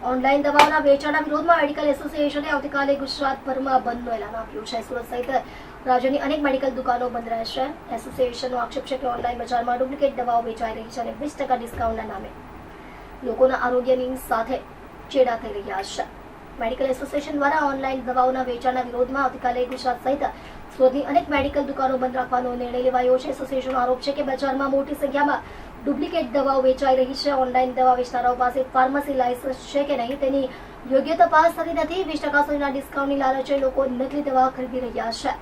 Online દવાઓના વેચાણના વિરોધમાં મેડિકલ એસોસિએશને આવતીકાલે ગુજરાતભરમાં બંધનું એલાન આપ્યું છે. સુરત સહિત રાજ્યની અનેક મેડિકલ દુકાનો બંધ રહેશે. એસોસિએશનનો આક્ષેપ છે કે ઓનલાઈન બજારમાં ડુપ્લિકેટ દવાઓ વેચાઈ રહી છે અને 20% ડિસ્કાઉન્ટના નામે લોકોના આરોગ્યની સાથે ચેડા થઈ રહ્યા છે. મેડિકલ એસોસિએશન દ્વારા ઓનલાઈન દવાઓના વેચાણના વિરોધમાં આવતીકાલે ગુજરાત સહિત સુરતની અનેક મેડિકલ દુકાનો બંધ રાખવાનો નિર્ણય લેવાયો છે. એસોસિએશનનો આરોપ છે કે બજારમાં મોટી સંખ્યામાં ડુપ્લિકેટ દવાઓ વેચાઈ રહી છે. ઓનલાઈન દવા વેચનારાઓ પાસે ફાર્મસી લાયસન્સ છે કે નહીં તેની યોગ્ય તપાસ થતી નથી. 20% સુધીના ડિસ્કાઉન્ટની લાલચે લોકો નકલી દવા ખરીદી રહ્યા છે.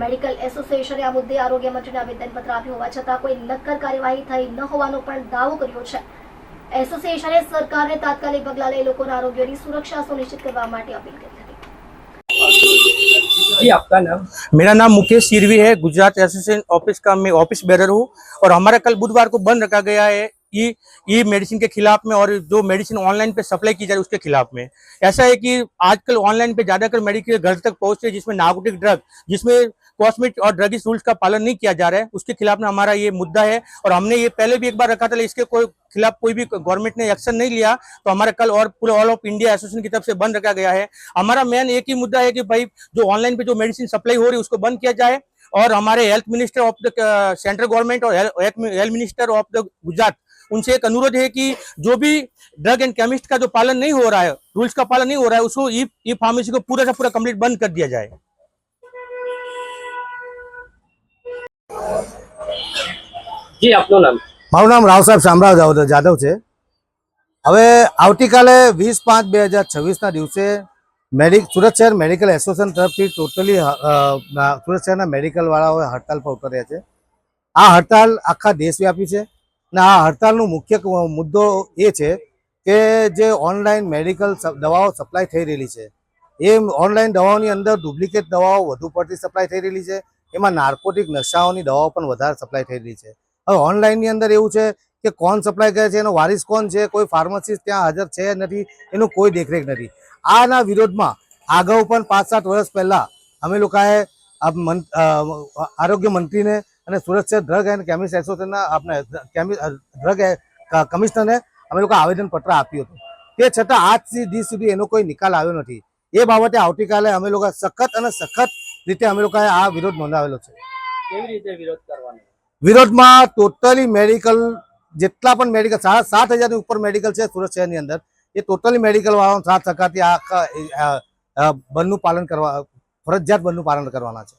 મેડિકલ એસોસિએશને આ મુદ્દે આરોગ્ય મંત્રીને આવેદનપત્ર આપ્યું હોવા છતાં કોઈ નક્કર કાર્યવાહી થઈ ન હોવાનો પણ દાવો કર્યો છે. એસોસિએશને સરકારને તાત્કાલિક પગલાં લઈ લોકોના આરોગ્યની સુरक्षा सुनिश्चित करवा માટે अपील કરી હતી. जी आपका नाम? मेरा नाम मुकेश सिरवी है। गुजरात एसोसिएशन ऑफिस का मैं ऑफिस बेरर हूँ और हमारा कल बुधवार को बंद रखा गया है ई मेडिसिन के खिलाफ में और जो मेडिसिन ऑनलाइन पे सप्लाई की जा रही है उसके खिलाफ में। ऐसा है कि आजकल ऑनलाइन पे ज्यादातर मेडिकल घर तक पहुंचते हैं जिसमें नार्कोटिक ड्रग, जिसमें कॉस्मेटिक और ड्रग्स रूल्स का पालन नहीं किया जा रहा है, उसके खिलाफ में हमारा ये मुद्दा है। और हमने ये पहले भी एक बार रखा था, इसके खिलाफ कोई भी गवर्नमेंट ने एक्शन नहीं लिया, तो हमारा कल और पूरे ऑल ऑफ इंडिया एसोसिएशन की तरफ से बंद रखा गया है। हमारा मेन एक ही मुद्दा है कि भाई जो ऑनलाइन पे जो मेडिसिन सप्लाई हो रही है उसको बंद किया जाए और हमारे health minister of the central government और health minister of the Gujarat उनसे एक अनुरोध है कि जो भी ड्रग एंड केमिस्ट का जो पालन नहीं हो रहा है, रूल्स का पालन नहीं हो रहा है, उसको ई फार्मेसी को पूरा से पूरा कंप्लीट बंद कर दिया जाए। जी आपનું નામ? મારું નામ રાવ સાહેબ શામરાવ જાદવ છે। હવે આવતીકાલે 20/5/2026ના દિવસે સુરત શહેર મેડિકલ એસોસિએશન તરફથી ટોટલી સુરત શહેરના મેડિકલ વાળાઓએ હડતાલ પર ઉતર્યા છે। આ હડતાલ આખા દેશવ્યાપી છે અને આ હડતાલનો મુખ્ય મુદ્દો એ છે કે જે ઓનલાઈન મેડિકલ દવાઓ સપ્લાય થઈ રહેલી છે એ ઓનલાઈન દવાઓની અંદર ડુપ્લિકેટ દવાઓ વધુ પડતી સપ્લાય થઈ રહેલી છે। એમાં નાર્કોટિક નશાઓની દવાઓ પણ વધારે સપ્લાય થઈ રહી છે। હવે ઓનલાઈનની અંદર એવું છે કે કોણ સપ્લાય કરે છે, એનો વારિસ કોણ છે, કોઈ ફાર્માસિસ્ટ ત્યાં હાજર છે નથી, એનું કોઈ દેખરેખ નથી। આના વિરોધમાં અગાઉ પણ 5-7 વર્ષ પહેલાં અમે લોકોએ આરોગ્ય મંત્રીને અને સુરત શહેર ડ્રગ એન્ડ કેમિસ્ટ એસોસિએશનના આપણે ડ્રગ કમિશનરને અમે લોકો આવેદનપત્ર આપ્યું હતું। તે છતાં આજ સુધી એનો કોઈ નિકાલ આવ્યો નથી। એ બાબતે આવતીકાલે અમે લોકો સખત અને સખત રીતે અમે લોકોએ આ વિરોધ નોંધાવેલો છે। કેવી રીતે વિરોધ કરવાનો? વિરોધમાં ટોટલી મેડિકલ જેટલા પણ મેડિકલ 7,000 ઉપર મેડિકલ છે સુરત શહેરની અંદર, એ ટોટલી મેડિકલ વાળાનો 7 ટકાથી આખા બંધનું પાલન કરવા, ફરજિયાત બંધનું પાલન કરવાના છે।